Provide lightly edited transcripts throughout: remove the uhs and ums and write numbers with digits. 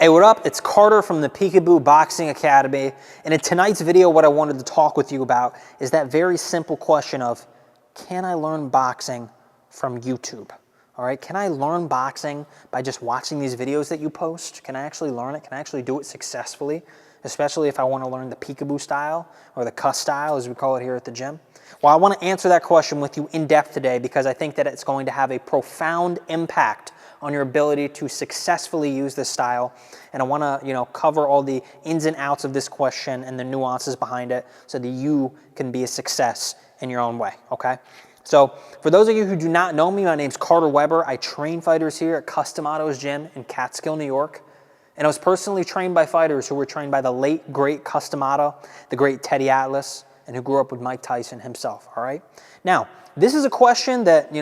Hey, what up? It's Carter from the Peekaboo Boxing Academy. And in tonight's video, what I wanted to talk with you about is that very simple question of, can I learn boxing from YouTube? All right, can I learn boxing by just watching these videos that you post? Can I actually learn it? Can I actually do it successfully? Especially if I want to learn the peekaboo style or the cuss style, as we call it here at the gym. Well, I want to answer that question with you in depth today because I think that it's going to have a profound impact on your ability to successfully use this style. And I want to, cover all the ins and outs of this question and the nuances behind it so that you can be a success in your own way, okay? So for those of you who do not know me, my name's Carter Weber. I train fighters here at Customato's Gym in Catskill, New York. And I was personally trained by fighters who were trained by the late, great Customato, the great Teddy Atlas, and who grew up with Mike Tyson himself, all right? Now, this is a question that,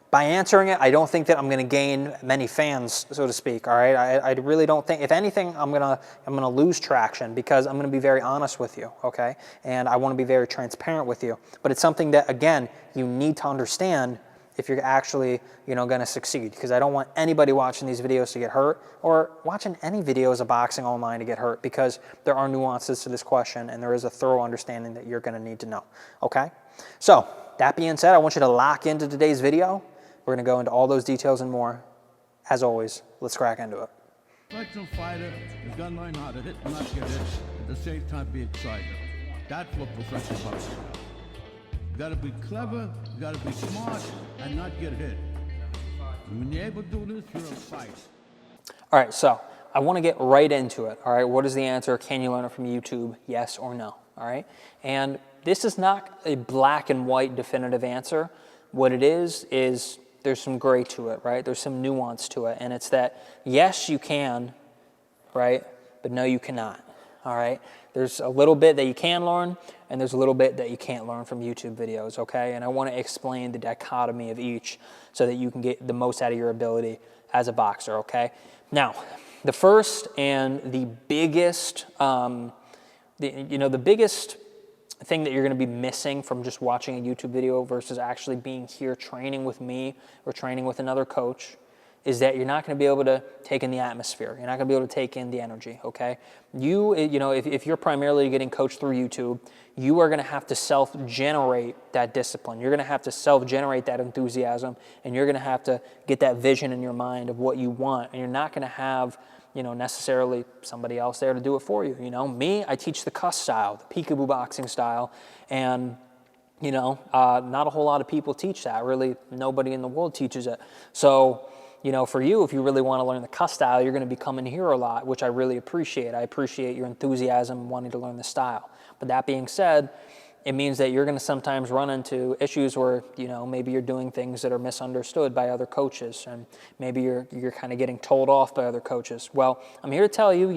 by answering it, I don't think that I'm going to gain many fans, so to speak, all right? I really don't think, if anything, I'm gonna lose traction because I'm going to be very honest with you, okay? And I want to be very transparent with you. But it's something that, again, you need to understand if you're actually, going to succeed, because I don't want anybody watching these videos to get hurt or watching any videos of boxing online to get hurt, because there are nuances to this question and there is a thorough understanding that you're going to need to know, okay? So that being said, I want you to lock into today's video. We're going to go into all those details and more. As always, let's crack into it. Professional fighter is going to learn how to hit and not get hit, at the same time be excited. That's what professional boxing is. You got to be clever, you got to be smart, and not get hit. And when you're able to do this, you're a fighter. All right, so I want to get right into it. All right, what is the answer? Can you learn it from YouTube? Yes or no? All right, and this is not a black and white definitive answer. What it is there's some gray to it, right? There's some nuance to it, and it's that yes, you can, right, but no, you cannot. All right, there's a little bit that you can learn, and there's a little bit that you can't learn from YouTube videos, okay? And I want to explain the dichotomy of each so that you can get the most out of your ability as a boxer, okay? Now, the first and the biggest, the biggest thing that you're going to be missing from just watching a YouTube video versus actually being here training with me or training with another coach is that you're not going to be able to take in the atmosphere. You're not going to be able to take in the energy, okay? If you're primarily getting coached through YouTube, you are going to have to self-generate that discipline. You're going to have to self-generate that enthusiasm, and you're going to have to get that vision in your mind of what you want, and you're not going to have necessarily somebody else there to do it for you. Me, I teach the cuss style, the peekaboo boxing style, and not a whole lot of people teach that. Really, nobody in the world teaches it. So, for you, if you really want to learn the cuss style, you're going to be coming here a lot, which I really appreciate. I appreciate your enthusiasm wanting to learn the style. But that being said, it means that you're going to sometimes run into issues where, maybe you're doing things that are misunderstood by other coaches, and maybe you're kind of getting told off by other coaches. Well, I'm here to tell you,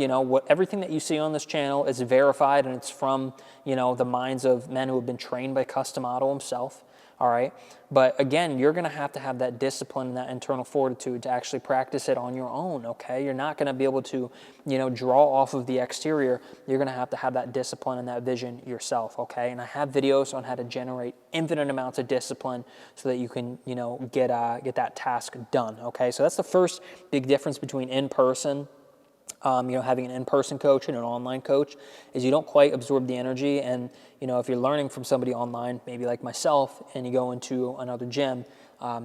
everything that you see on this channel is verified, and it's from, the minds of men who have been trained by Customato himself. All right. But again, you're going to have that discipline and that internal fortitude to actually practice it on your own. Okay. You're not going to be able to, draw off of the exterior. You're going to have that discipline and that vision yourself. Okay. And I have videos on how to generate infinite amounts of discipline so that you can, get that task done. Okay. So that's the first big difference between in-person, having an in-person coach and an online coach, is you don't quite absorb the energy. And, if you're learning from somebody online, maybe like myself, and you go into another gym,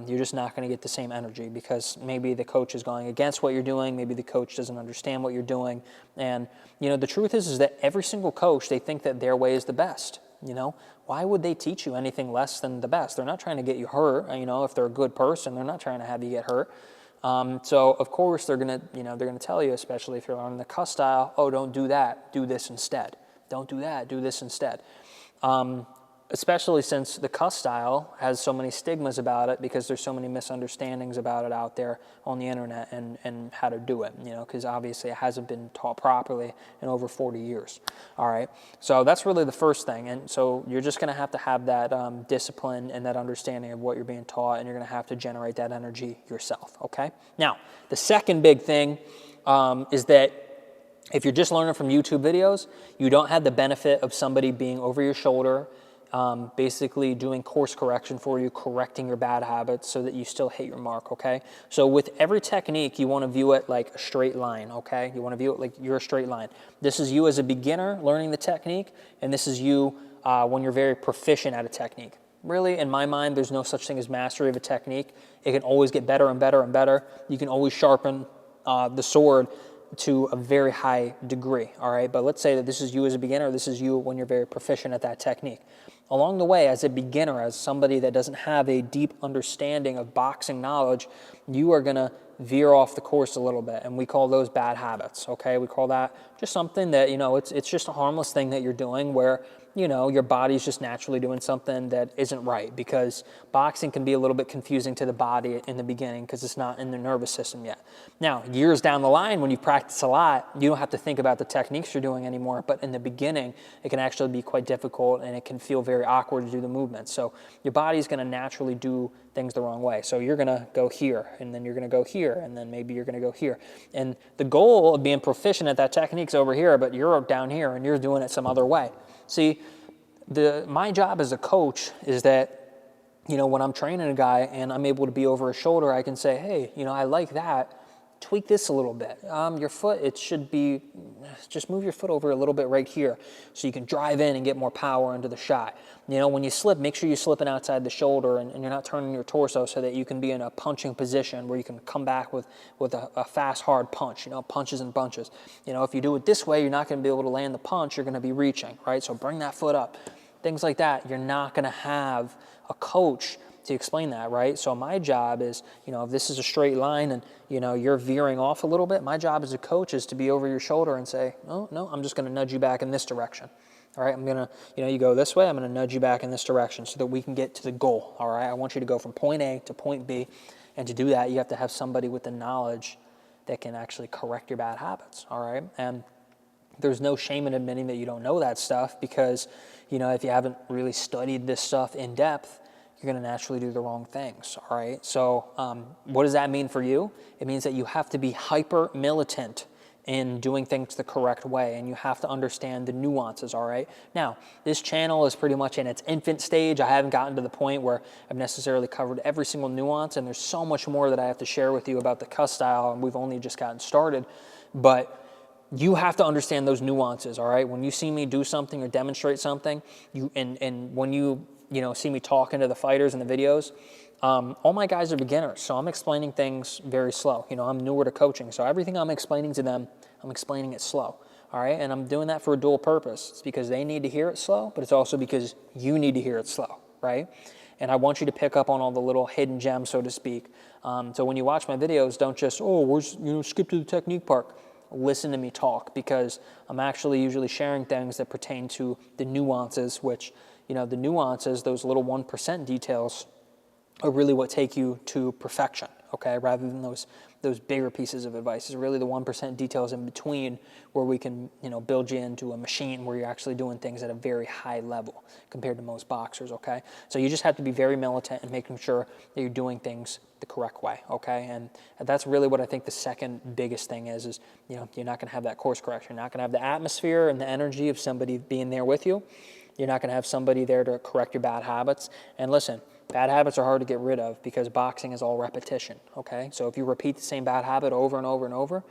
you're just not going to get the same energy because maybe the coach is going against what you're doing. Maybe the coach doesn't understand what you're doing. And, the truth is that every single coach, they think that their way is the best. Why would they teach you anything less than the best? They're not trying to get you hurt. If they're a good person, they're not trying to have you get hurt. So of course they're gonna tell you, especially if you're learning the cuss style, oh, don't do that, do this instead. Don't do that, do this instead. Especially since the cuss style has so many stigmas about it because there's so many misunderstandings about it out there on the internet and how to do it, because obviously it hasn't been taught properly in over 40 years. All right, so that's really the first thing. And so you're just going to have that discipline and that understanding of what you're being taught, and you're going to have to generate that energy yourself, okay? Now, the second big thing is that if you're just learning from YouTube videos, you don't have the benefit of somebody being over your shoulder basically doing course correction for you, correcting your bad habits so that you still hit your mark, okay? So with every technique, you want to view it like a straight line, okay? You want to view it like you're a straight line. This is you as a beginner learning the technique, and this is you when you're very proficient at a technique. Really, in my mind, there's no such thing as mastery of a technique. It can always get better and better and better. You can always sharpen the sword to a very high degree, all right? But let's say that this is you as a beginner, this is you when you're very proficient at that technique. Along the way, as a beginner, as somebody that doesn't have a deep understanding of boxing knowledge, you are gonna veer off the course a little bit, and we call those bad habits, okay? We call that just something that, you know, it's just a harmless thing that you're doing where, you know, your body's just naturally doing something that isn't right, because boxing can be a little bit confusing to the body in the beginning because it's not in the nervous system yet. Now, years down the line, when you practice a lot, you don't have to think about the techniques you're doing anymore, but in the beginning, it can actually be quite difficult and it can feel very awkward to do the movements. So your body's gonna naturally do things the wrong way. So you're gonna go here, and then you're gonna go here, and then maybe you're gonna go here. And the goal of being proficient at that technique's over here, but you're down here and you're doing it some other way. See, my job as a coach is that, you know, when I'm training a guy and I'm able to be over his shoulder, I can say, hey, you know, I like that. Tweak this a little bit. Your foot, it should be, just move your foot over a little bit right here so you can drive in and get more power into the shot. You know, when you slip, make sure you're slipping outside the shoulder and you're not turning your torso so that you can be in a punching position where you can come back with a fast, hard punch, you know, punches and bunches. You know, if you do it this way, you're not going to be able to land the punch, you're going to be reaching, right? So bring that foot up. Things like that. You're not going to have a coach to explain that, right? So my job is, you know, if this is a straight line and, you know, you're veering off a little bit, my job as a coach is to be over your shoulder and say, oh, no, I'm just going to nudge you back in this direction. All right, I'm going to, you know, you go this way, I'm going to nudge you back in this direction so that we can get to the goal, all right? I want you to go from point A to point B, and to do that, you have to have somebody with the knowledge that can actually correct your bad habits, all right? And there's no shame in admitting that you don't know that stuff because, you know, if you haven't really studied this stuff in depth, you're going to naturally do the wrong things, all right? So what does that mean for you? It means that you have to be hyper militant in doing things the correct way, and you have to understand the nuances, all right? Now, this channel is pretty much in its infant stage. I haven't gotten to the point where I've necessarily covered every single nuance, and there's so much more that I have to share with you about the cuss style, and we've only just gotten started. But you have to understand those nuances, all right? When you see me do something or demonstrate something, and when you know, see me talking to the fighters in the videos, all my guys are beginners, so I'm explaining things very slow. You know, I'm newer to coaching, so everything I'm explaining to them, I'm explaining it slow, all right? And I'm doing that for a dual purpose. It's because they need to hear it slow, but it's also because you need to hear it slow, right? And I want you to pick up on all the little hidden gems, so to speak. So when you watch my videos, don't just, oh, where's, you know, skip to the technique part. Listen to me talk, because I'm actually usually sharing things that pertain to the nuances, which, you know, the nuances, those little 1% details are really what take you to perfection, okay? Rather than those bigger pieces of advice. It's really the 1% details in between where we can, you know, build you into a machine where you're actually doing things at a very high level compared to most boxers, okay? So you just have to be very militant in making sure that you're doing things the correct way, okay? And that's really what I think the second biggest thing is, you know, you're not gonna have that course correction. You're not gonna have the atmosphere and the energy of somebody being there with you. You're not gonna have somebody there to correct your bad habits. And listen, bad habits are hard to get rid of because boxing is all repetition, okay? So if you repeat the same bad habit over and over and over,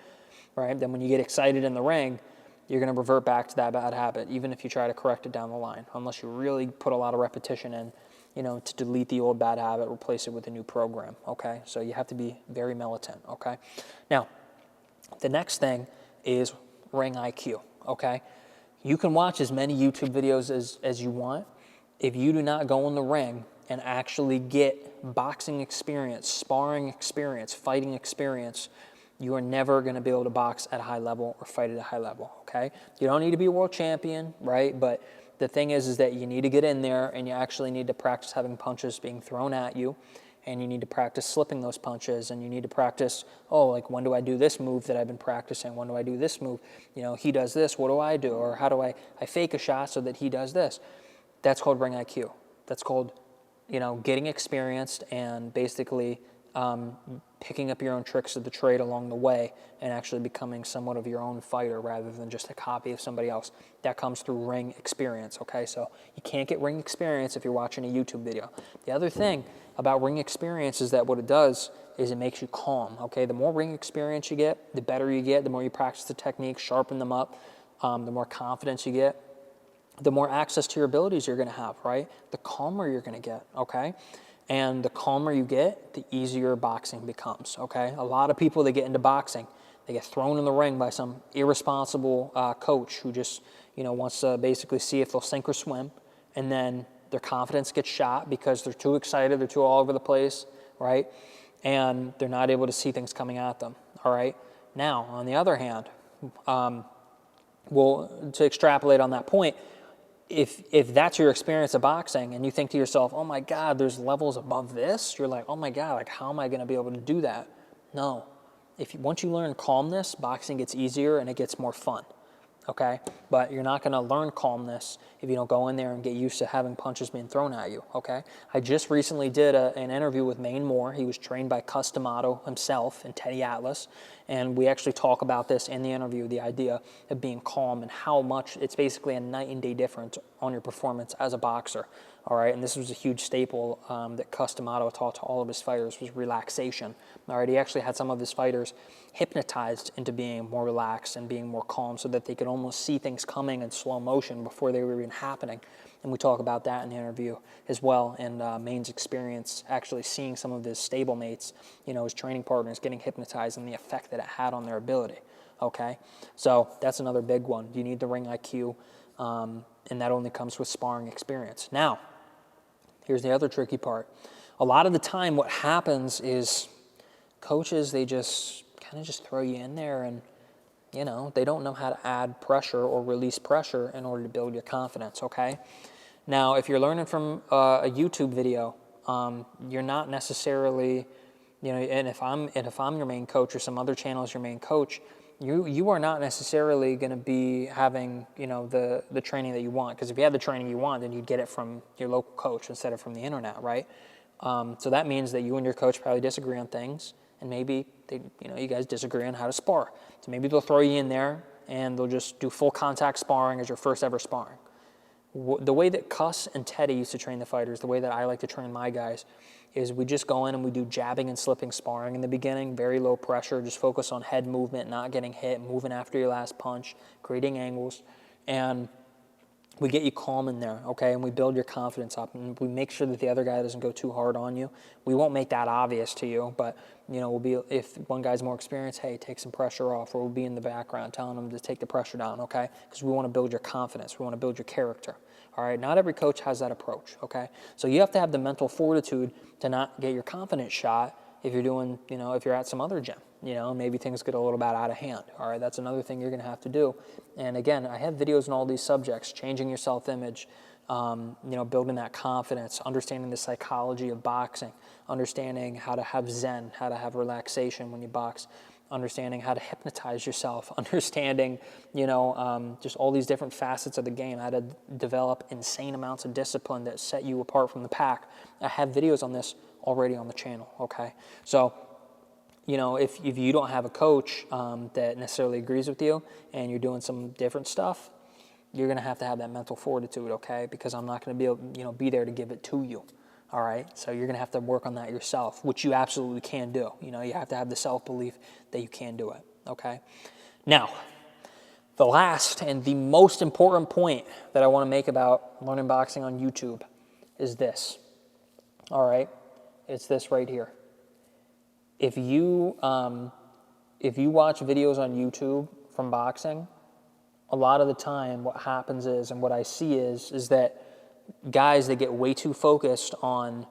right, then when you get excited in the ring, you're gonna revert back to that bad habit, even if you try to correct it down the line, unless you really put a lot of repetition in, you know, to delete the old bad habit, replace it with a new program, okay? So you have to be very militant, okay? Now, the next thing is ring IQ, okay? You can watch as many YouTube videos as you want. If you do not go in the ring and actually get boxing experience, sparring experience, fighting experience, you are never going to be able to box at a high level or fight at a high level, okay? You don't need to be a world champion, right? But the thing is that you need to get in there and you actually need to practice having punches being thrown at you, and you need to practice slipping those punches, and you need to practice, oh, like, when do I do this move that I've been practicing? When do I do this move? You know, he does this, what do I do? Or how do I fake a shot so that he does this? That's called ring IQ. That's called, you know, getting experienced and basically picking up your own tricks of the trade along the way and actually becoming somewhat of your own fighter rather than just a copy of somebody else. That comes through ring experience, okay? So you can't get ring experience if you're watching a YouTube video. The other thing about ring experience is that what it does is it makes you calm, okay? The more ring experience you get, the better you get, the more you practice the techniques, sharpen them up, the more confidence you get, the more access to your abilities you're gonna have, right? The calmer you're gonna get, okay? And the calmer you get, the easier boxing becomes, okay? A lot of people that get into boxing, they get thrown in the ring by some irresponsible coach who just, wants to basically see if they'll sink or swim, and then their confidence gets shot because they're too excited, they're too all over the place, right? And they're not able to see things coming at them, all right? Now, on the other hand, to extrapolate on that point, if that's your experience of boxing and you think to yourself, oh my God, there's levels above this, you're like, oh my God, like how am I going to be able to do that? No. Once you learn calmness, boxing gets easier and it gets more fun, okay? But you're not going to learn calmness if you don't go in there and get used to having punches being thrown at you, okay? I just recently did an interview with Maine Moore. He was trained by Customato himself and Teddy Atlas, and we actually talk about this in the interview, the idea of being calm and how much it's basically a night and day difference on your performance as a boxer, all right? And this was a huge staple that Customato taught to all of his fighters was relaxation, all right? He actually had some of his fighters hypnotized into being more relaxed and being more calm so that they could almost see things coming in slow motion before they were even happening. And we talk about that in the interview as well, and Maine's experience actually seeing some of his stablemates, his training partners getting hypnotized and the effect that it had on their ability, okay? So that's another big one. You need the ring IQ, and that only comes with sparring experience. Now, here's the other tricky part. A lot of the time what happens is coaches, they just kind of just throw you in there and, they don't know how to add pressure or release pressure in order to build your confidence, okay? Now, if you're learning from a YouTube video, you're not necessarily, and if I'm your main coach or some other channel is your main coach, you are not necessarily going to be having, the training that you want. Because if you had the training you want, then you'd get it from your local coach instead of from the internet, right? So that means that you and your coach probably disagree on things, and maybe you guys disagree on how to spar. So maybe they'll throw you in there and they'll just do full contact sparring as your first ever sparring. The way that Cuss and Teddy used to train the fighters, the way that I like to train my guys, is we just go in and we do jabbing and slipping sparring in the beginning, very low pressure, just focus on head movement, not getting hit, moving after your last punch, creating angles, and we get you calm in there, okay? And we build your confidence up, and we make sure that the other guy doesn't go too hard on you. We won't make that obvious to you, but we'll be, if one guy's more experienced, hey, take some pressure off, or we'll be in the background telling them to take the pressure down, okay? Because we want to build your confidence. We want to build your character, all right? Not every coach has that approach, okay? So you have to have the mental fortitude to not get your confidence shot if you're doing, if you're at some other gym. Maybe things get a little bit out of hand, all right? That's another thing you're going to have to do. And again, I have videos on all these subjects, changing your self-image, building that confidence, understanding the psychology of boxing, understanding how to have zen, how to have relaxation when you box, understanding how to hypnotize yourself, understanding, just all these different facets of the game, how to develop insane amounts of discipline that set you apart from the pack. I have videos on this already on the channel, okay? So, if you don't have a coach that necessarily agrees with you and you're doing some different stuff, you're going to have that mental fortitude, okay? Because I'm not going to be able, be there to give it to you, all right? So you're going to have to work on that yourself, which you absolutely can do. You have to have the self-belief that you can do it, okay? Now, the last and the most important point that I want to make about learning boxing on YouTube is this, all right? It's this right here. If you watch videos on YouTube from boxing, a lot of the time what happens is, and what I see is that guys, they get way too focused on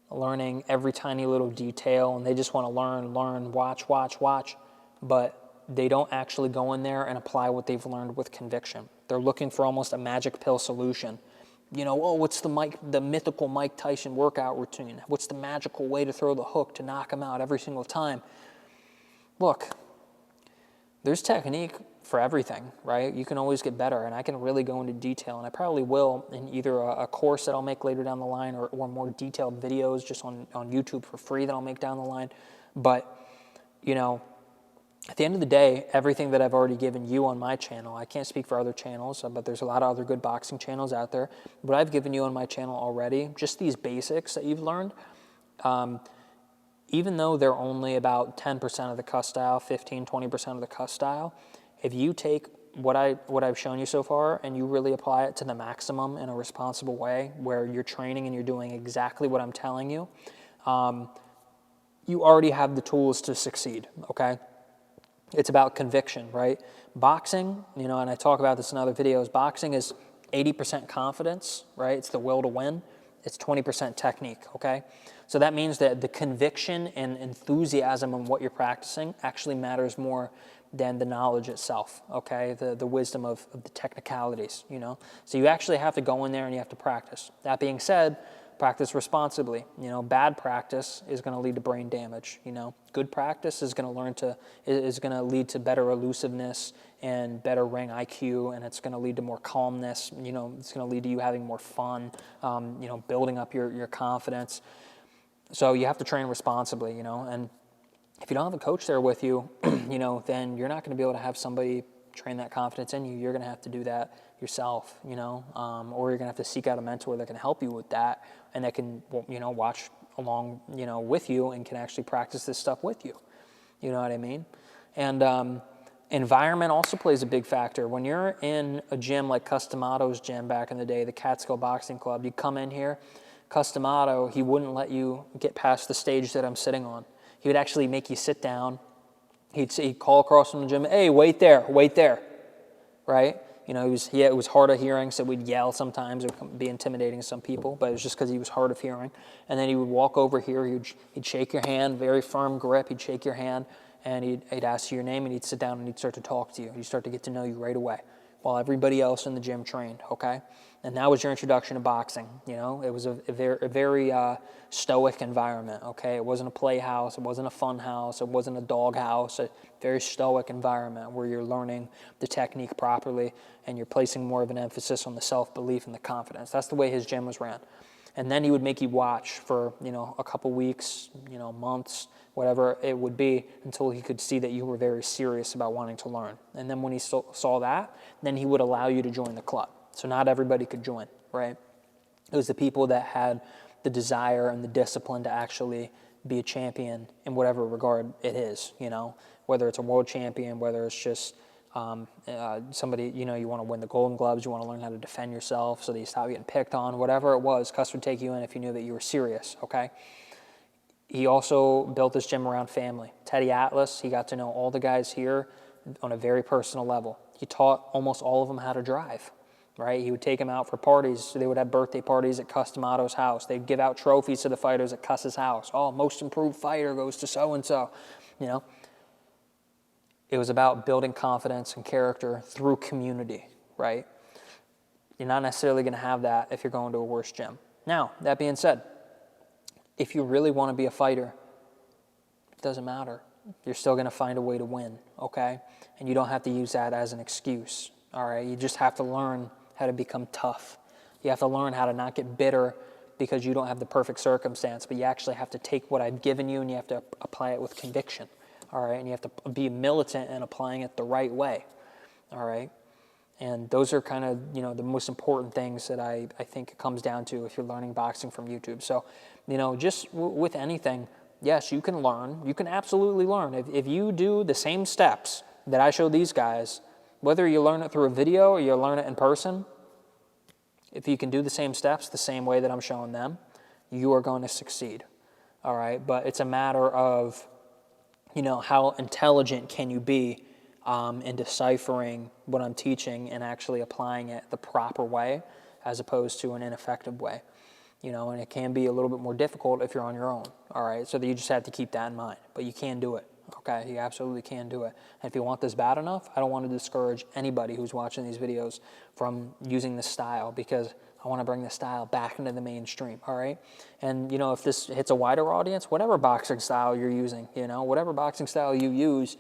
learning every tiny little detail, and they just want to learn, watch, but they don't actually go in there and apply what they've learned with conviction. They're looking for almost a magic pill solution. What's the mythical Mike Tyson workout routine? What's the magical way to throw the hook to knock him out every single time? Look, there's technique for everything, right? You can always get better, and I can really go into detail, and I probably will in either a course that I'll make later down the line or more detailed videos just on YouTube for free that I'll make down the line. But, you know, at the end of the day, everything that I've already given you on my channel, I can't speak for other channels, but there's a lot of other good boxing channels out there. What I've given you on my channel already, just these basics that you've learned, even though they're only about 10% of the cuss style, 15, 20% of the cuss style, if you take what I've shown you so far and you really apply it to the maximum in a responsible way where you're training and you're doing exactly what I'm telling you, you already have the tools to succeed, okay? It's about conviction, right? Boxing, you know, and I talk about this in other videos, boxing is 80% confidence, right? It's the will to win. It's 20% technique, okay? So that means that the conviction and enthusiasm in what you're practicing actually matters more than the knowledge itself, okay? The wisdom of the technicalities, you know? So you actually have to go in there and you have to practice. That being said, practice responsibly. You know, bad practice is going to lead to brain damage, you know? Good practice is going to lead to better elusiveness and better ring IQ, and it's going to lead to more calmness, you know, it's going to lead to you having more fun, you know, building up your confidence. So you have to train responsibly, you know, and if you don't have a coach there with you, you know, then you're not going to be able to have somebody train that confidence in you. You're going to have to do that yourself, you know, or you're going to have to seek out a mentor that can help you with that and that can, you know, watch along, you know, with you and can actually practice this stuff with you. You know what I mean? And environment also plays a big factor. When you're in a gym like Customato's gym back in the day, the Catskill Boxing Club, you come in here, Customato, he wouldn't let you get past the stage that I'm sitting on. He would actually make you sit down. He'd call across from the gym, hey, wait there, right? You know, it was hard of hearing, so we'd yell sometimes. It would be intimidating to some people, but it was just because he was hard of hearing. And then he would walk over here, he'd shake your hand, very firm grip, he'd shake your hand, and he'd ask you your name, and he'd sit down and he'd start to talk to you. He'd start to get to know you right away while everybody else in the gym trained, okay? And that was your introduction to boxing, you know? It was a very stoic environment, okay? It wasn't a playhouse, it wasn't a fun house, it wasn't a dog house, a very stoic environment where you're learning the technique properly and you're placing more of an emphasis on the self-belief and the confidence. That's the way his gym was ran. And then he would make you watch for, you know, a couple weeks, you know, months, whatever it would be, until he could see that you were very serious about wanting to learn. And then when he saw that, then he would allow you to join the club. So not everybody could join, right? It was the people that had the desire and the discipline to actually be a champion in whatever regard it is, you know, whether it's a world champion, whether it's just somebody, you know, you want to win the Golden Gloves, you want to learn how to defend yourself so that you stop getting picked on, whatever it was, Cuss would take you in if you knew that you were serious, okay? He also built this gym around family. Teddy Atlas, he got to know all the guys here on a very personal level. He taught almost all of them how to drive, right? He would take them out for parties. So they would have birthday parties at Customato's house. They'd give out trophies to the fighters at Cuss's house. Oh, most improved fighter goes to so-and-so, you know? It was about building confidence and character through community, right? You're not necessarily going to have that if you're going to a worse gym. Now, that being said, if you really want to be a fighter, it doesn't matter. You're still going to find a way to win, okay? And you don't have to use that as an excuse, all right? You just have to learn how to become tough. You have to learn how to not get bitter because you don't have the perfect circumstance, but you actually have to take what I've given you and you have to apply it with conviction, all right? And you have to be militant in applying it the right way, all right? And those are kind of, you know, the most important things that I think it comes down to if you're learning boxing from YouTube. So, you know, just with anything, yes, you can learn. You can absolutely learn. If you do the same steps that I show these guys, whether you learn it through a video or you learn it in person, if you can do the same steps the same way that I'm showing them, you are going to succeed, all right? But it's a matter of, you know, how intelligent can you be in deciphering what I'm teaching and actually applying it the proper way as opposed to an ineffective way. You know, and it can be a little bit more difficult if you're on your own, all right? So that you just have to keep that in mind. But you can do it, okay? You absolutely can do it. And if you want this bad enough, I don't want to discourage anybody who's watching these videos from using this style because I want to bring the style back into the mainstream, all right? And, you know, if this hits a wider audience, whatever boxing style you're using, you know, whatever boxing style you use,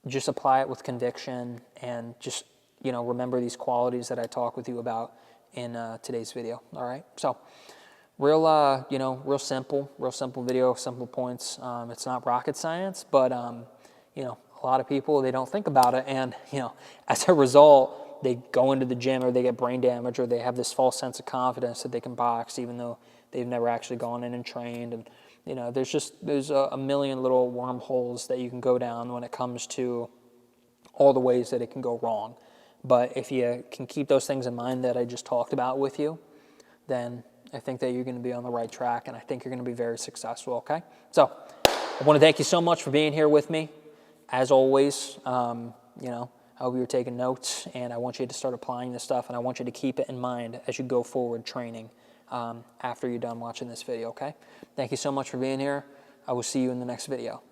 just apply it with conviction and just, you know, remember these qualities that I talk with you about in today's video. All right. So real, you know, real simple video, simple points. It's not rocket science, but, you know, a lot of people, they don't think about it. And, you know, as a result, they go into the gym or they get brain damage or they have this false sense of confidence that they can box even though they've never actually gone in and trained. And, you know, there's a million little wormholes that you can go down when it comes to all the ways that it can go wrong. But if you can keep those things in mind that I just talked about with you, then I think that you're going to be on the right track, and I think you're going to be very successful, okay? So I want to thank you so much for being here with me. As always, you know, I hope you're taking notes, and I want you to start applying this stuff, and I want you to keep it in mind as you go forward training after you're done watching this video, okay? Thank you so much for being here. I will see you in the next video.